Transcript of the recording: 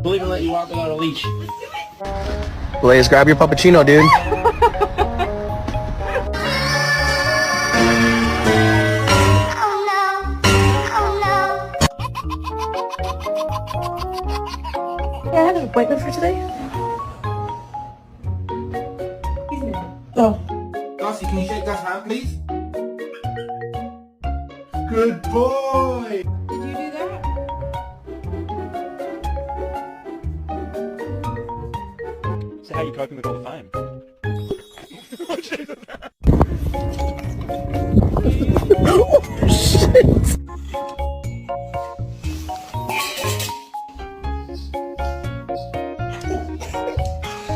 Believe and let you walk without a leash. Blaze, grab your puppuccino, dude. Yeah, I have an appointment for today. Oh. Darcy, can you shake God's hand, please? Good boy! Did you do that? So how are you coping with all the fame?